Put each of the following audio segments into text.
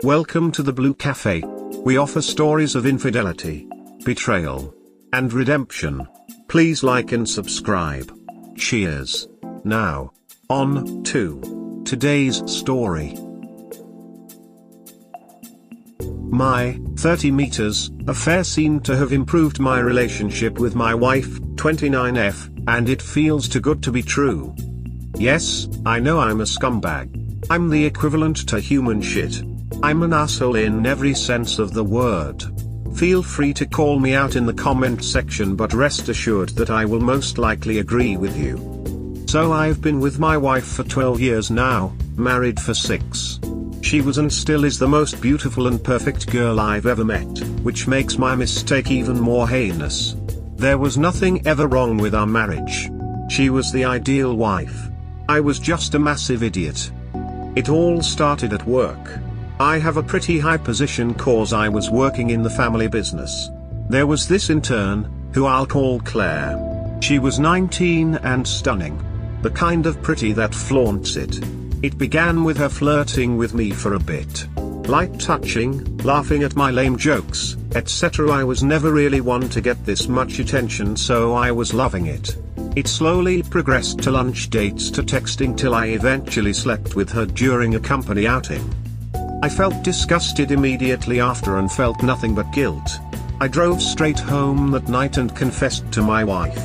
Welcome to the Blue Cafe. We offer stories of infidelity, betrayal, and redemption. Please like and subscribe. Cheers. Now, on to today's story. My 30 meters affair seemed to have improved my relationship with my wife, 29F, and it feels too good to be true. Yes, I know I'm a scumbag. I'm the equivalent to human shit. I'm an asshole in every sense of the word. Feel free to call me out in the comment section, but rest assured that I will most likely agree with you. So I've been with my wife for 12 years now, married for 6. She was and still is the most beautiful and perfect girl I've ever met, which makes my mistake even more heinous. There was nothing ever wrong with our marriage. She was the ideal wife. I was just a massive idiot. It all started at work. I have a pretty high position cause I was working in the family business. There was this intern, who I'll call Claire. She was 19 and stunning. The kind of pretty that flaunts it. It began with her flirting with me for a bit. Light touching, laughing at my lame jokes, etc. I was never really one to get this much attention, so I was loving it. It slowly progressed to lunch dates to texting till I eventually slept with her during a company outing. I felt disgusted immediately after and felt nothing but guilt. I drove straight home that night and confessed to my wife.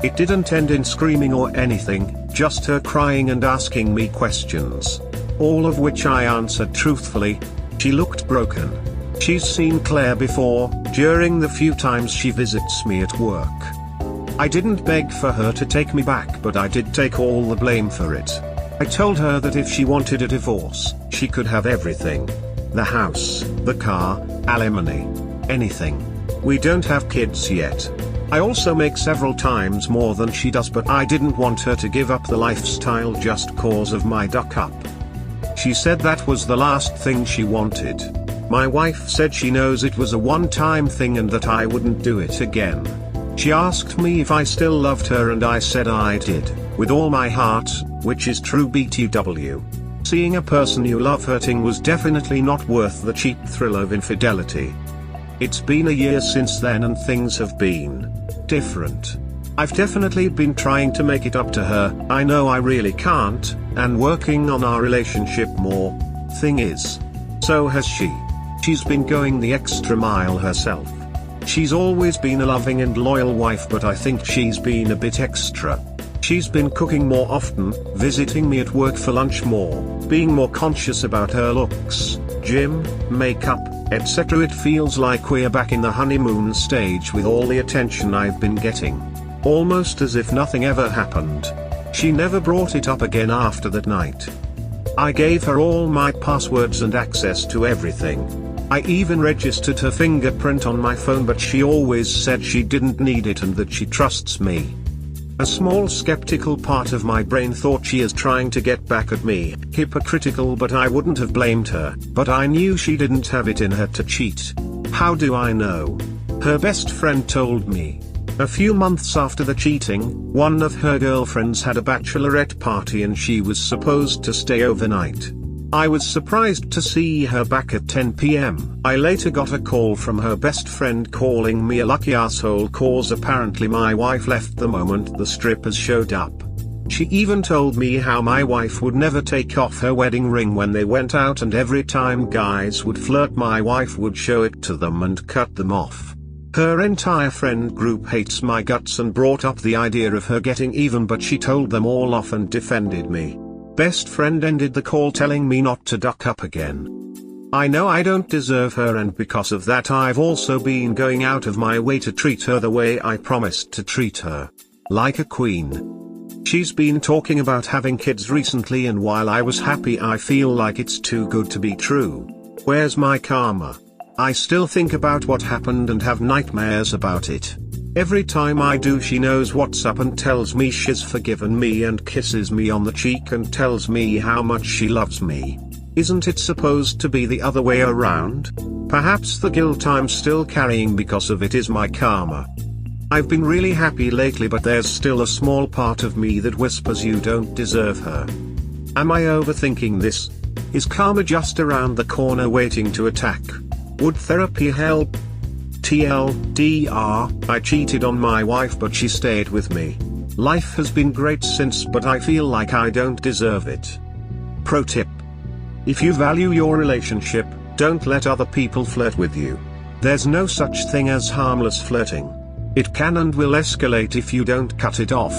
It didn't end in screaming or anything, just her crying and asking me questions. All of which I answered truthfully. She looked broken. She's seen Claire before, during the few times she visits me at work. I didn't beg for her to take me back, but I did take all the blame for it. I told her that if she wanted a divorce, she could have everything. The house, the car, alimony, anything. We don't have kids yet. I also make several times more than she does, but I didn't want her to give up the lifestyle just cause of my duck up. She said that was the last thing she wanted. My wife said she knows it was a one-time thing and that I wouldn't do it again. She asked me if I still loved her and I said I did, with all my heart, which is true BTW. Seeing a person you love hurting was definitely not worth the cheap thrill of infidelity. It's been a year since then and things have been different. I've definitely been trying to make it up to her. I know I really can't, and working on our relationship more. Thing is, so has she. She's been going the extra mile herself. She's always been a loving and loyal wife, but I think she's been a bit extra. She's been cooking more often, visiting me at work for lunch more, being more conscious about her looks, gym, makeup, etc. It feels like we're back in the honeymoon stage with all the attention I've been getting. Almost as if nothing ever happened. She never brought it up again after that night. I gave her all my passwords and access to everything. I even registered her fingerprint on my phone, but she always said she didn't need it and that she trusts me. A small skeptical part of my brain thought she is trying to get back at me, hypocritical, but I wouldn't have blamed her. But I knew she didn't have it in her to cheat. How do I know? Her best friend told me. A few months after the cheating, one of her girlfriends had a bachelorette party and she was supposed to stay overnight. I was surprised to see her back at 10 p.m. I later got a call from her best friend calling me a lucky asshole cause apparently my wife left the moment the strippers showed up. She even told me how my wife would never take off her wedding ring when they went out, and every time guys would flirt my wife would show it to them and cut them off. Her entire friend group hates my guts and brought up the idea of her getting even, but she told them all off and defended me. Best friend ended the call telling me not to duck up again. I know I don't deserve her, and because of that I've also been going out of my way to treat her the way I promised to treat her. Like a queen. She's been talking about having kids recently, and while I was happy I feel like it's too good to be true. Where's my karma? I still think about what happened and have nightmares about it. Every time I do she knows what's up and tells me she's forgiven me and kisses me on the cheek and tells me how much she loves me. Isn't it supposed to be the other way around? Perhaps the guilt I'm still carrying because of it is my karma. I've been really happy lately, but there's still a small part of me that whispers you don't deserve her. Am I overthinking this? Is karma just around the corner waiting to attack? Would therapy help? TLDR, I cheated on my wife but she stayed with me. Life has been great since, but I feel like I don't deserve it. Pro tip. If you value your relationship, don't let other people flirt with you. There's no such thing as harmless flirting. It can and will escalate if you don't cut it off.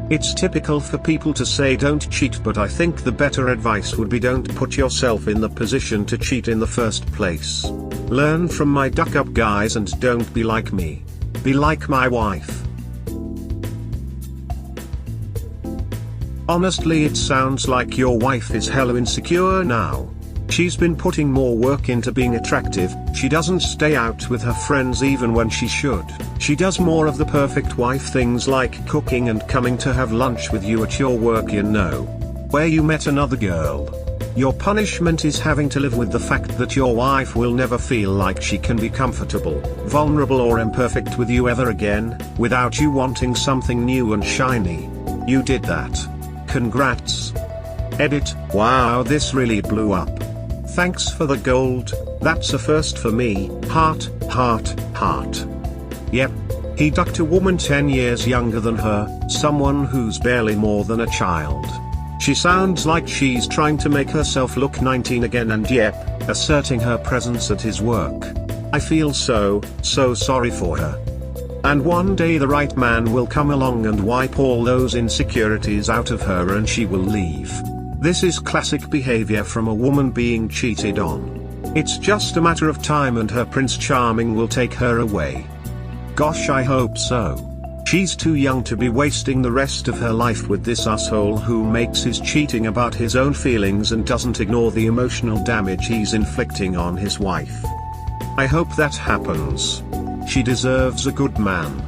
It's typical for people to say don't cheat, but I think the better advice would be don't put yourself in the position to cheat in the first place. Learn from my duck up guys and don't be like me. Be like my wife. Honestly, it sounds like your wife is hella insecure now. She's been putting more work into being attractive, she doesn't stay out with her friends even when she should. She does more of the perfect wife things like cooking and coming to have lunch with you at your work, you know, where you met another girl. Your punishment is having to live with the fact that your wife will never feel like she can be comfortable, vulnerable or imperfect with you ever again, without you wanting something new and shiny. You did that. Congrats. Edit. Wow, this really blew up. Thanks for the gold, that's a first for me, heart, heart, heart. Yep. He ducked a woman 10 years younger than her, someone who's barely more than a child. She sounds like she's trying to make herself look 19 again and yep, asserting her presence at his work. I feel so sorry for her. And one day the right man will come along and wipe all those insecurities out of her and she will leave. This is classic behavior from a woman being cheated on. It's just a matter of time and her Prince Charming will take her away. Gosh, I hope so. She's too young to be wasting the rest of her life with this asshole who makes his cheating about his own feelings and doesn't ignore the emotional damage he's inflicting on his wife. I hope that happens. She deserves a good man.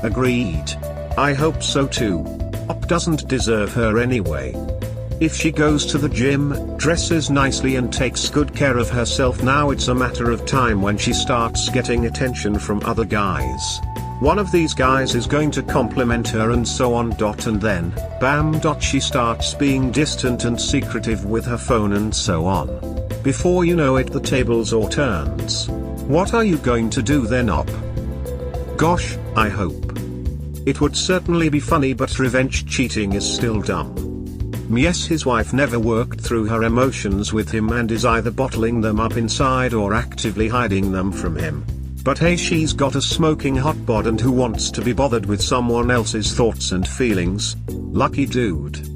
Agreed. I hope so too. Op doesn't deserve her anyway. If she goes to the gym, dresses nicely and takes good care of herself, now it's a matter of time when she starts getting attention from other guys. One of these guys is going to compliment her and so on. And then, bam. She starts being distant and secretive with her phone and so on. Before you know it, the tables all turns. What are you going to do then, Op? Gosh, I hope. It would certainly be funny, but revenge cheating is still dumb. Yes, his wife never worked through her emotions with him and is either bottling them up inside or actively hiding them from him. But hey, she's got a smoking hot bod and who wants to be bothered with someone else's thoughts and feelings? Lucky dude.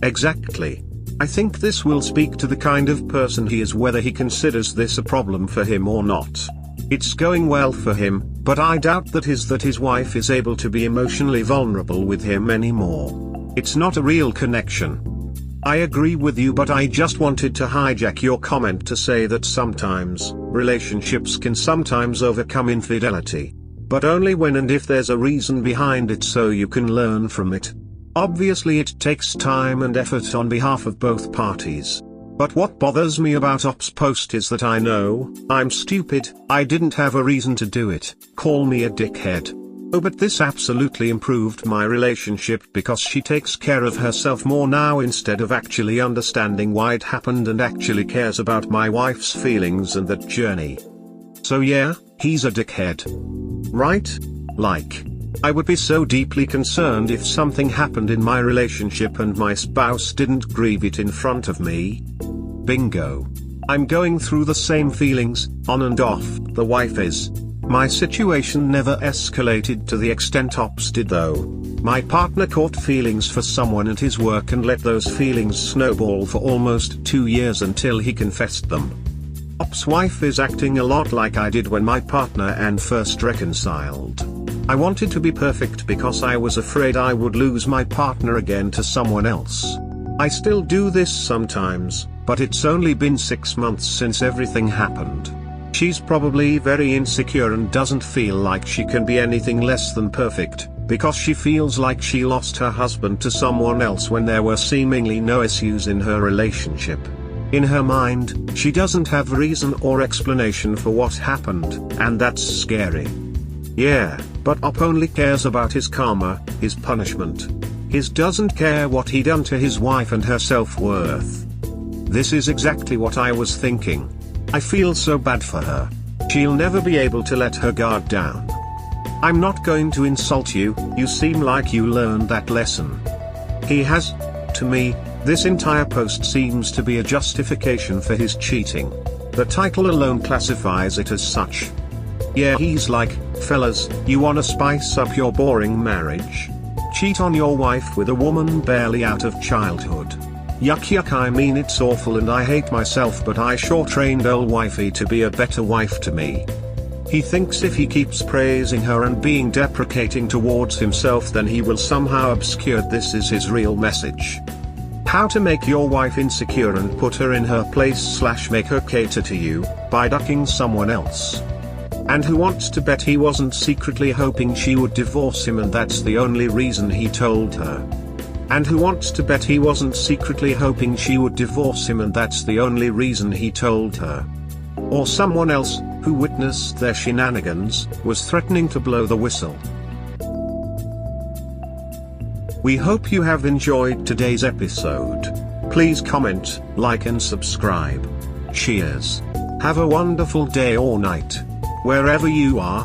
Exactly. I think this will speak to the kind of person he is, whether he considers this a problem for him or not. It's going well for him, but I doubt that his wife is able to be emotionally vulnerable with him anymore. It's not a real connection. I agree with you, but I just wanted to hijack your comment to say that sometimes, relationships can sometimes overcome infidelity. But only when and if there's a reason behind it so you can learn from it. Obviously it takes time and effort on behalf of both parties. But what bothers me about Op's post is that I know, I'm stupid, I didn't have a reason to do it, call me a dickhead. Oh, but this absolutely improved my relationship because she takes care of herself more now instead of actually understanding why it happened and actually cares about my wife's feelings and that journey. So yeah, he's a dickhead. Right? Like, I would be so deeply concerned if something happened in my relationship and my spouse didn't grieve it in front of me. Bingo. I'm going through the same feelings, on and off, the wife is. My situation never escalated to the extent Ops did though. My partner caught feelings for someone at his work and let those feelings snowball for almost 2 years until he confessed them. Ops' wife is acting a lot like I did when my partner and first reconciled. I wanted to be perfect because I was afraid I would lose my partner again to someone else. I still do this sometimes, but it's only been 6 months since everything happened. She's probably very insecure and doesn't feel like she can be anything less than perfect, because she feels like she lost her husband to someone else when there were seemingly no issues in her relationship. In her mind, she doesn't have reason or explanation for what happened, and that's scary. Yeah, but Op only cares about his karma, his punishment. His doesn't care what he done to his wife and her self-worth. This is exactly what I was thinking. I feel so bad for her. She'll never be able to let her guard down. I'm not going to insult you, you seem like you learned that lesson. He has. To me, this entire post seems to be a justification for his cheating. The title alone classifies it as such. Yeah, he's like, fellas, you wanna spice up your boring marriage? Cheat on your wife with a woman barely out of childhood. Yuck yuck, I mean it's awful and I hate myself, but I sure trained old wifey to be a better wife to me. He thinks if he keeps praising her and being deprecating towards himself, then he will somehow obscure this is his real message. How to make your wife insecure and put her in her place / make her cater to you, by ducking someone else. And who wants to bet he wasn't secretly hoping she would divorce him and that's the only reason he told her? And who wants to bet he wasn't secretly hoping she would divorce him and that's the only reason he told her? Or someone else, who witnessed their shenanigans, was threatening to blow the whistle. We hope you have enjoyed today's episode. Please comment, like and subscribe. Cheers. Have a wonderful day or night, wherever you are.